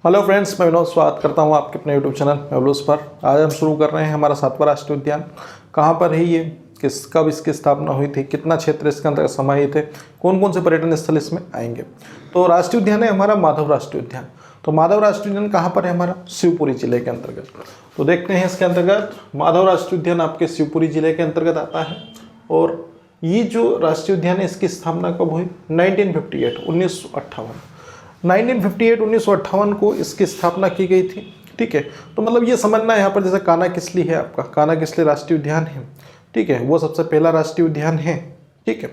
Hello friends, मैं विनोद स्वागत करता हूं आपके अपने यूट्यूब चैनल मेवलूस पर। आज हम शुरू कर रहे हैं हमारा 7वां राष्ट्रीय उद्यान। कहां पर है ये, कब इसकी स्थापना हुई थी, कितना क्षेत्र इसके अंतर्गत समाहित है, कौन कौन से पर्यटन स्थल इसमें आएंगे। तो राष्ट्रीय उद्यान है हमारा माधव राष्ट्रीय उद्यान। तो माधव राष्ट्रीय उद्यान कहाँ पर है हमारा, शिवपुरी जिले के अंतर्गत। तो देखते हैं इसके अंतर्गत माधव राष्ट्रीय उद्यान आपके शिवपुरी जिले के अंतर्गत आता है। और ये जो राष्ट्रीय उद्यान है इसकी स्थापना कब हुई, 1958 को इसकी स्थापना की गई थी। ठीक है, तो मतलब ये समझना है यहाँ पर, जैसे कान्हा किसली है आपका, कान्हा किसली राष्ट्रीय उद्यान है। ठीक है, वो सबसे पहला राष्ट्रीय उद्यान है। ठीक है,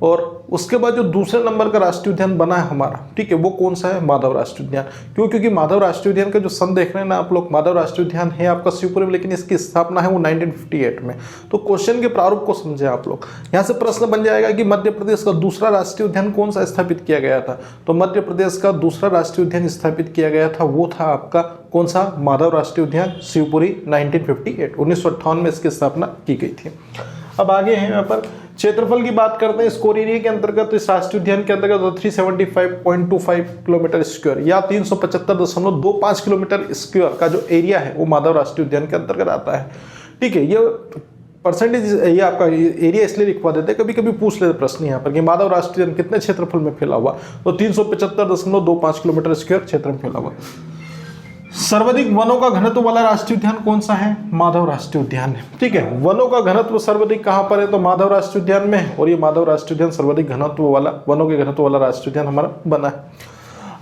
और उसके बाद जो दूसरे नंबर का राष्ट्रीय उद्यान बना है हमारा, ठीक है, वो कौन सा है, माधव राष्ट्रीय उद्यान। क्यों, क्योंकि माधव राष्ट्रीय उद्यान का जो सन देख रहे हैं ना आप लोग, माधव राष्ट्रीय उद्यान है आपका शिवपुरी में, लेकिन इसकी स्थापना है वो 1958 में। तो क्वेश्चन के प्रारूप को समझे आप लोग। यहाँ से प्रश्न बन जाएगा कि मध्य प्रदेश का दूसरा राष्ट्रीय उद्यान कौन सा स्थापित किया गया था। तो मध्य प्रदेश का दूसरा राष्ट्रीय उद्यान स्थापित किया गया था, वो था आपका कौन सा, माधव राष्ट्रीय उद्यान शिवपुरी 1958 में इसकी स्थापना की गई थी। अब आगे हैं यहाँ पर क्षेत्रफल की बात करते हैं। स्कोर एरिया के अंतर्गत इस राष्ट्रीय उद्यान के अंतर्गत 375.25 किलोमीटर स्क्वायर या 375.25 किलोमीटर स्क्वायर का जो एरिया है वो माधव राष्ट्रीय उद्यान के अंतर्गत आता है। ठीक है, ये परसेंटेज ये आपका एरिया इसलिए लिखवा देते हैं, कभी कभी पूछ लेते प्रश्न यहाँ पर कि माधव राष्ट्रीय उद्यान कितने क्षेत्रफल में फैला हुआ, तो 375.25 किलोमीटर स्क्वायर क्षेत्र में फैला हुआ। सर्वाधिक वनों का घनत्व वाला राष्ट्रीय उद्यान कौन सा है, माधव राष्ट्रीय उद्यान है। ठीक है, वनों का घनत्व सर्वाधिक कहां पर है, तो माधव राष्ट्रीय उद्यान में है। और ये माधव राष्ट्रीय उद्यान सर्वाधिक घनत्व वाला, वनों के घनत्व वाला राष्ट्रीय उद्यान हमारा बना है।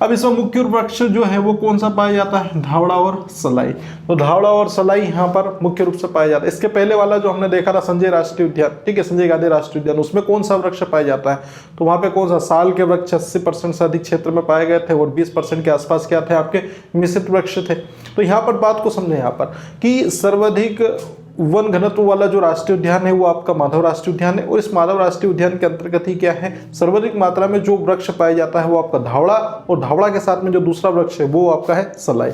अब इसमें मुख्य वृक्ष जो है वो कौन सा पाया जाता है, धावड़ा और सलाई। तो धावड़ा और सलाई यहाँ पर मुख्य रूप से पाया जाता है। इसके पहले वाला जो हमने देखा था संजय राष्ट्रीय उद्यान, ठीक है, संजय गांधी राष्ट्रीय उद्यान, उसमें कौन सा वृक्ष पाया जाता है, तो वहां पे कौन सा, साल के वृक्ष 80% से अधिक क्षेत्र में पाए गए थे और 20% के आसपास क्या थे, आपके मिश्रित वृक्ष थे। तो यहाँ पर बात को समझे यहाँ पर कि सर्वाधिक वन घनत्व वाला जो राष्ट्रीय उद्यान है वो आपका माधव राष्ट्रीय उद्यान है। और इस माधव राष्ट्रीय उद्यान के अंतर्गत ही क्या है, सर्वाधिक मात्रा में जो वृक्ष पाया जाता है वो आपका धावड़ा, और धावड़ा के साथ में जो दूसरा वृक्ष है वो आपका है सलाई।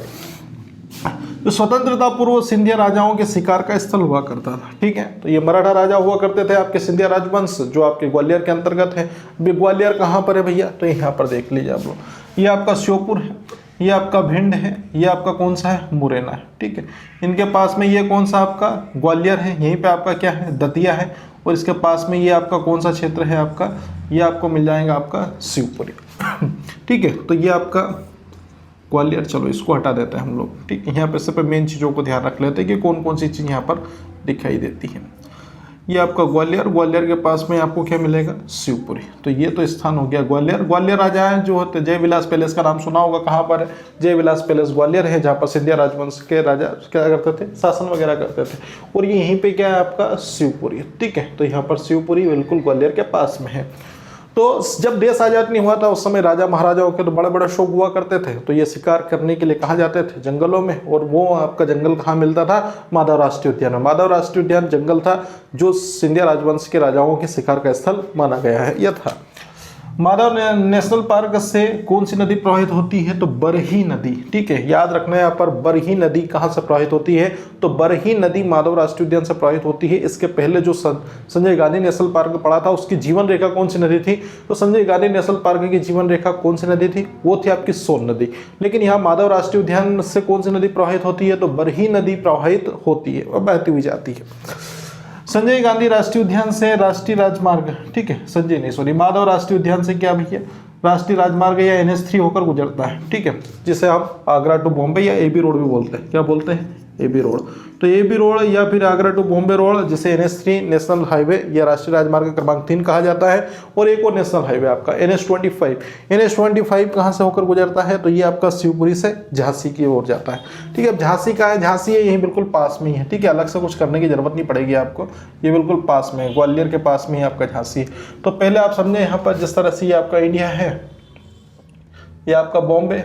जो स्वतंत्रता पूर्व सिंधिया राजाओं के शिकार का स्थल हुआ करता था। ठीक है, तो ये मराठा राजा हुआ करते थे आपके सिंधिया राजवंश, जो आपके ग्वालियर के अंतर्गत है। अभी ग्वालियर कहाँ पर है भैया, तो यहाँ पर देख लीजिए आप लोग, ये आपका श्योपुर है, ये आपका भिंड है, ये आपका कौन सा है, मुरैना है। ठीक है, इनके पास में ये कौन सा आपका ग्वालियर है, यहीं पे आपका क्या है, दतिया है। और इसके पास में ये आपका कौन सा क्षेत्र है आपका, ये आपको मिल जाएगा आपका शिवपुरी। ठीक है, तो ये आपका ग्वालियर, चलो इसको हटा देते हैं हम लोग। ठीक है, यहाँ पे सब मेन चीज़ों को ध्यान रख लेते हैं कि कौन कौन सी चीज़ यहाँ पर दिखाई देती है। ये आपका ग्वालियर, ग्वालियर के पास में आपको क्या मिलेगा, शिवपुरी। तो ये तो स्थान हो गया ग्वालियर। ग्वालियर राजा है जो होते, जय विलास पैलेस का नाम सुना होगा, कहाँ पर है, जय विलास पैलेस ग्वालियर है, जहाँ पर सिंधिया राजवंश के राजा क्या करते थे, शासन वगैरह करते थे। और ये यहीं पे क्या है आपका शिवपुरी। ठीक है, तो यहाँ पर शिवपुरी बिल्कुल ग्वालियर के पास में है। तो जब देश आजाद नहीं हुआ था उस समय राजा महाराजाओं के तो बड़े बड़े शौक हुआ करते थे, तो ये शिकार करने के लिए कहाँ जाते थे, जंगलों में। और वो आपका जंगल कहाँ मिलता था, माधव राष्ट्रीय उद्यान में। माधव राष्ट्रीय उद्यान जंगल था जो सिंधिया राजवंश के राजाओं के शिकार का स्थल माना गया है, यह था। माधव नेशनल पार्क से कौन सी नदी प्रवाहित होती है, तो बरही नदी। ठीक है, याद रखना है यहाँ पर, बरही नदी कहाँ से प्रवाहित होती है, तो बरही नदी माधव राष्ट्रीय उद्यान से प्रवाहित होती है। इसके पहले जो संजय गांधी नेशनल पार्क पड़ा था उसकी जीवन रेखा कौन सी नदी थी, तो संजय गांधी नेशनल पार्क की जीवन रेखा कौन सी नदी थी, वो थी आपकी सोन नदी। लेकिन यहाँ माधव राष्ट्रीय उद्यान से कौन सी नदी प्रवाहित होती है, तो बरही नदी प्रवाहित होती है और बहती हुई जाती है। संजय गांधी राष्ट्रीय उद्यान से राष्ट्रीय राजमार्ग, ठीक है, संजय नहीं सॉरी, माधव राष्ट्रीय उद्यान से क्या भैया, राष्ट्रीय राजमार्ग या NH3 होकर गुजरता है। ठीक है, जिसे आप आगरा टू बॉम्बे या AB रोड भी बोलते हैं, क्या बोलते हैं, AB रोड। तो AB रोड या फिर आगरा टू बॉम्बे रोड, जिसे NH3 नेशनल हाईवे या राष्ट्रीय राजमार्ग क्रमांक 3 कहा जाता है। और एक और नेशनल हाईवे आपका NH25 कहाँ से होकर गुजरता है, तो ये आपका शिवपुरी से झांसी की ओर जाता है। ठीक है, अब झांसी का है, झांसी है यही बिल्कुल पास में ही है। ठीक है, अलग से कुछ करने की जरूरत नहीं पड़ेगी आपको, ये बिल्कुल पास में है, ग्वालियर के पास में ही आपका झांसी है। तो पहले आप समझे यहाँ पर, जिस तरह से ये आपका इंडिया है, ये आपका बॉम्बे,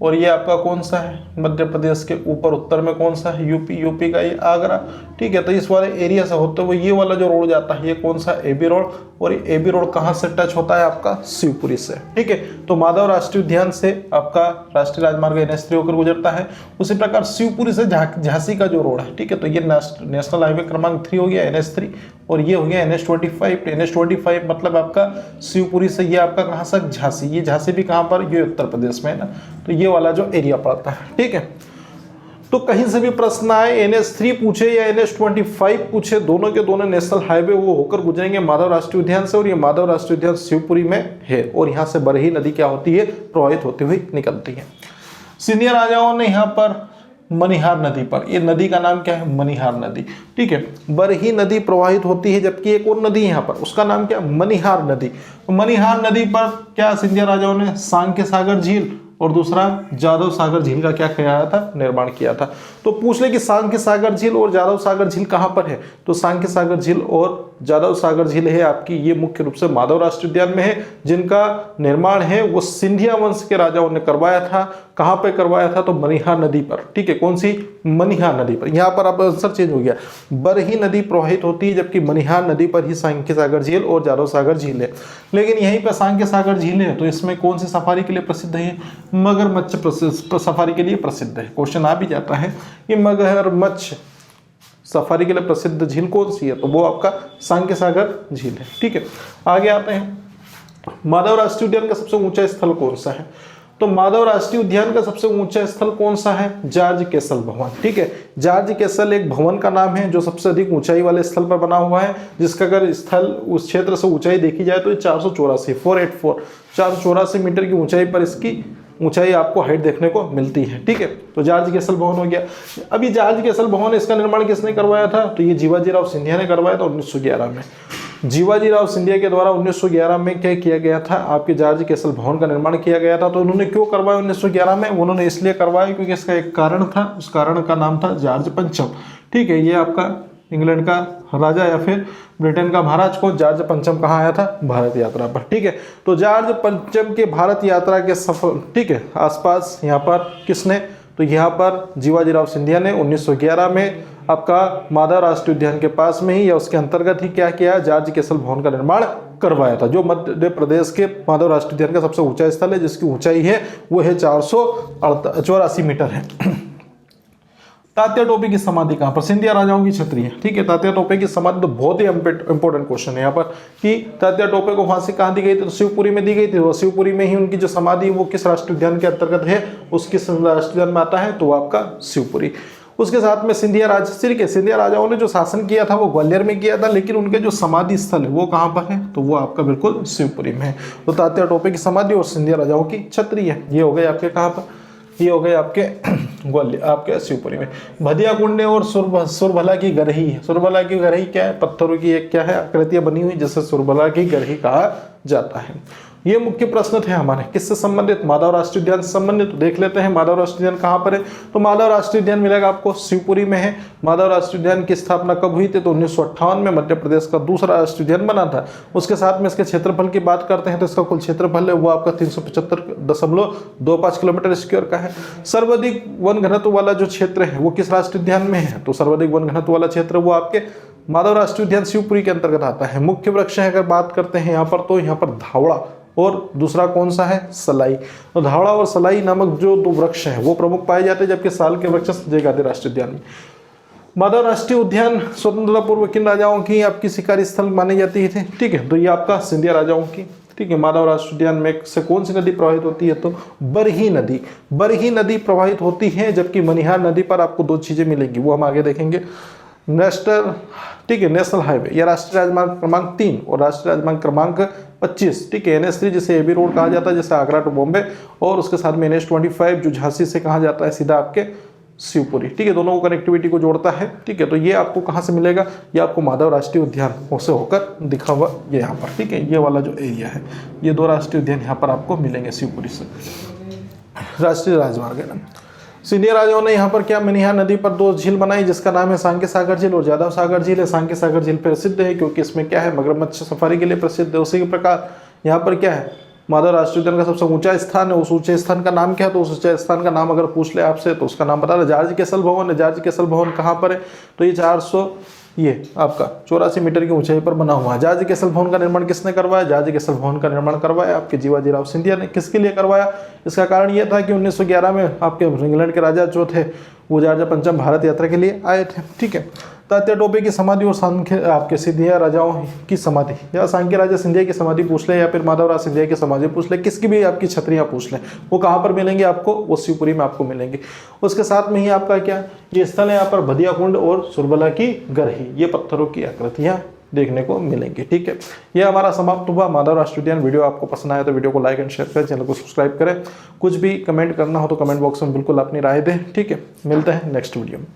और ये आपका कौन सा है, मध्य प्रदेश के ऊपर उत्तर में कौन सा है, यूपी का ये आगरा। ठीक है, तो इस वाले एरिया से होते हुए ये वाला जो रोड जाता है ये कौन सा, AB रोड। और ये AB रोड कहाँ से टच होता है आपका, शिवपुरी से। ठीक है, तो माधव राष्ट्रीय उद्यान से आपका राष्ट्रीय राजमार्ग NH3 होकर गुजरता है। उसी प्रकार शिवपुरी से झांसी का जो रोड है, ठीक है, तो ये नेशनल हाईवे क्रमांक 3 हो गया NH3, और ये हो गया NH25 मतलब आपका शिवपुरी से ये आपका कहाँ से, झांसी। ये झांसी भी कहाँ पर, ये उत्तर प्रदेश में है ना। तो ये वाला जो एरिया पड़ता है, ठीक है। तो कहीं से भी प्रश्न आए, NH3 पूछे या NH25 पूछे, दोनों के दोनों नेशनल हाईवे वो होकर गुजरेंगे माधव राष्ट्रीय उद्यान से, और ये माधव राष्ट्रीय उद्यान शिवपुरी में है, और यहाँ से बरही नदी क्या होती है, प्रवाहित होती हुई निकलती है। सिंधिया राजाओं ने यहाँ पर मनिहार नदी पर, ये नदी का नाम क्या है, मनिहार नदी, ठीक है, बरही नदी प्रवाहित होती है, जबकि एक और नदी यहाँ पर, उसका नाम क्या, मनिहार नदी। मनिहार नदी पर क्या सिंधिया राजाओं ने सांख्य सागर झील और दूसरा जादव सागर झील का क्या किया था, निर्माण किया था। तो पूछ ले कि सांख्य सागर झील और जादव सागर झील कहाँ पर है, तो सांख्य सागर झील और जादव सागर झील है आपकी, ये मुख्य रूप से माधव राष्ट्रीय उद्यान में है, जिनका निर्माण है वो सिंधिया वंश के राजाओं ने करवाया था। कहाँ पे करवाया था, तो मनिहार नदी पर, ठीक है, कौन सी, मनिहार नदी पर। यहाँ पर अब आंसर चेंज हो गया, बरही नदी प्रवाहित होती है, जबकि मनिहार नदी पर ही सांख्य सागर झील और जादव सागर झील है। लेकिन यहीं पर सांख्य सागर झील है, तो इसमें कौन सी सफारी के लिए प्रसिद्ध है, मगरमच्छ सफारी के लिए प्रसिद्ध है। क्वेश्चन आ भी जाता है कि मगरमच्छ सफारी के लिए प्रसिद्ध झील कौन सी है, तो वो आपका सांख्य सागर झील है, ठीक है। आगे आते हैं, माधव राष्ट्रीय उद्यान का सबसे ऊंचा स्थल कौन सा है, तो माधव राष्ट्रीय उद्यान का सबसे ऊंचा स्थल कौन सा है, जॉर्ज केसल भवन, ठीक है। जॉर्ज केसल एक भवन का नाम है जो सबसे अधिक ऊंचाई वाले स्थल पर बना हुआ है, जिसका अगर स्थल उस क्षेत्र से ऊंचाई देखी जाए तो 484 मीटर की ऊंचाई पर इसकी ऊंचाई आपको हाइट देखने को मिलती है, ठीक है। तो जॉर्ज केसल भवन हो गया। अभी जॉर्ज केसल भवन, इसका निर्माण किसने करवाया था, तो ये जीवाजीराव सिंधिया ने करवाया था 1911 में। जीवाजीराव सिंधिया के द्वारा 1911 में क्या किया गया था, आपके जॉर्ज केसल भवन का निर्माण किया गया था। तो उन्होंने क्यों करवाया 1911 में, उन्होंने इसलिए करवाया क्योंकि इसका एक कारण था, उस कारण का नाम था जॉर्ज पंचम, ठीक है। ये आपका इंग्लैंड का राजा या फिर ब्रिटेन का महाराज को जॉर्ज पंचम कहाँ आया था, भारत यात्रा पर, ठीक है। तो जॉर्ज पंचम के भारत यात्रा के सफर, ठीक है, आसपास यहाँ पर किसने, तो यहाँ पर जीवाजीराव सिंधिया ने 1911 में आपका माधव राष्ट्रीय उद्यान के पास में ही या उसके अंतर्गत ही क्या किया, जॉर्ज केसल भवन का निर्माण करवाया था, जो मध्य प्रदेश के माधव राष्ट्रीय उद्यान का सबसे ऊंचा स्थल है, जिसकी ऊंचाई है वो है 484 मीटर है। तात्या टोपे की समाधि कहाँ पर, सिंधिया राजाओं की छतरी है, ठीक है। तात्या टोपे की समाधि तो बहुत ही इंपॉर्टेंट क्वेश्चन है यहाँ पर कि तात्या टोपे को फांसी कहाँ दी गई थी, तो शिवपुरी में दी गई थी। वो शिवपुरी में ही उनकी जो समाधि वो किस राष्ट्रीय उद्यान के अंतर्गत है, उस किस राष्ट्रीय उद्यान में आता है, तो वो आपका शिवपुरी। उसके साथ में सिंधिया राजश्री के सिंधिया राजाओं ने जो शासन किया था वो ग्वालियर में किया था, लेकिन उनके जो समाधि स्थल है वो कहाँ पर है, तो वो आपका बिल्कुल शिवपुरी में है। तो तात्या टोपे की समाधि और सिंधिया राजाओं की छतरी है, ये हो गए आपके कहाँ पर, ये हो गए आपके ग्वालियर, आपके शिवपुरी में। भदिया कुंड और सुरभला की गरही है। सुरभला की गरही क्या है, पत्थरों की एक क्या है आकृतियां बनी हुई, जिससे सुरभला की गरही कहा जाता है। ये मुख्य प्रश्न थे हमारे, किससे संबंधित, माधव राष्ट्रीय उद्यान से संबंधित। तो देख लेते हैं माधव राष्ट्रीय उद्यान कहाँ पर है, तो माधव राष्ट्रीय उद्यान मिलेगा आपको शिवपुरी में है। माधव राष्ट्रीय उद्यान की स्थापना कब हुई थी, तो 1958 में मध्य प्रदेश का दूसरा राष्ट्रीय उद्यान बना था। उसके साथ में इसके क्षेत्रफल की बात करते हैं तो इसका कुल क्षेत्रफल है वो आपका 375.25 किलोमीटर स्क्वायर का है। सर्वाधिक वन घनत्व वाला जो क्षेत्र है वो किस राष्ट्रीय उद्यान में है, तो सर्वाधिक वन घनत्व वाला क्षेत्र वो आपके माधव राष्ट्रीय उद्यान शिवपुरी के अंतर्गत आता है। मुख्य वृक्ष है अगर बात करते हैं यहाँ पर, तो यहाँ पर धावड़ा और दूसरा कौन सा है, सलाई। तो धावड़ा और सलाई नामक जो दो वृक्ष हैं वो प्रमुख पाए जाते हैं, जबकि साल के वृक्ष संजय गांधी राष्ट्रीय उद्यान में। माधव राष्ट्रीय उद्यान स्वतंत्रता पूर्व किन राजाओं की आपकी शिकारी स्थल मानी जाती थी, ठीक है, तो ये आपका सिंधिया राजाओं की, ठीक है। माधव राष्ट्रीय उद्यान में से कौन सी नदी प्रवाहित होती है, तो बरही नदी, बरही नदी प्रवाहित होती है, जबकि मनिहार नदी पर आपको दो चीजें मिलेंगी, वो हम आगे देखेंगे। नेशनल, ठीक है, नेशनल हाईवे या राष्ट्रीय राजमार्ग क्रमांक 3 और राष्ट्रीय राजमार्ग क्रमांक 25, ठीक है। NH3 जिसे एबी रोड कहा जाता है, जैसे आगरा टू बॉम्बे, और उसके साथ में NH25 जो झांसी से कहा जाता है सीधा आपके शिवपुरी, ठीक है, दोनों को कनेक्टिविटी को जोड़ता है, ठीक है। तो ये आपको कहाँ से मिलेगा, ये आपको माधव राष्ट्रीय उद्यान से होकर दिखा हुआ ये यहाँ पर, ठीक है, ये वाला जो एरिया है, ये दो राष्ट्रीय उद्यान यहाँ पर आपको मिलेंगे शिवपुरी से। राष्ट्रीय राजमार्ग है ना। सिंधिया राजाओं ने यहाँ पर क्या, मनिहार नदी पर दो झील बनाई, जिसका नाम है सांख्य सागर झील और जादव सागर झील है। सांख्य सागर झील प्रसिद्ध है क्योंकि इसमें क्या है, मगरमच्छ सफारी के लिए प्रसिद्ध है। उसी के प्रकार यहाँ पर क्या है, माधव राष्ट्रीय उद्यान का सबसे ऊंचा स्थान है, उस ऊंचे स्थान का नाम क्या है, तो उस ऊंचे स्थान का नाम अगर पूछ ले आपसे तो उसका नाम बता दे, जॉर्ज केसल भवन है। जॉर्ज केसल भवन कहाँ पर है, तो ये 84 मीटर की ऊंचाई पर बना हुआ है। जॉर्ज केसल भवन का निर्माण किसने करवाया, जॉर्ज केसल भवन का निर्माण करवाया आपके जीवाजीराव सिंधिया ने। किसके लिए करवाया, इसका कारण यह था कि 1911 में आपके इंग्लैंड के राजा जो थे वो जॉर्ज पंचम भारत यात्रा के लिए आए थे, ठीक है। तात्या टोपे की समाधि और सांख्य आपके सिंधिया राजाओं की समाधि, या सांख्य राजा सिंधिया की समाधि पूछ ले, या फिर माधवराज सिंधिया की समाधि पूछ ले, किसकी भी आपकी छतरियाँ पूछ लें, वो कहाँ पर मिलेंगे आपको, वो शिवपुरी में आपको मिलेंगे। उसके साथ में ही आपका क्या ये स्थल है, यहाँ पर भदिया कुंड और सुरबला की गरही, ये पत्थरों की आकृतियाँ देखने को मिलेंगी। ठीक है, यह हमारा समाप्त हुआ माधव राष्ट्रीय उद्यान। वीडियो आपको पसंद आया तो वीडियो को लाइक एंड शेयर करें, चैनल को सब्सक्राइब करें। कुछ भी कमेंट करना हो तो कमेंट बॉक्स में बिल्कुल अपनी राय दें। ठीक है, मिलते हैं नेक्स्ट वीडियो में।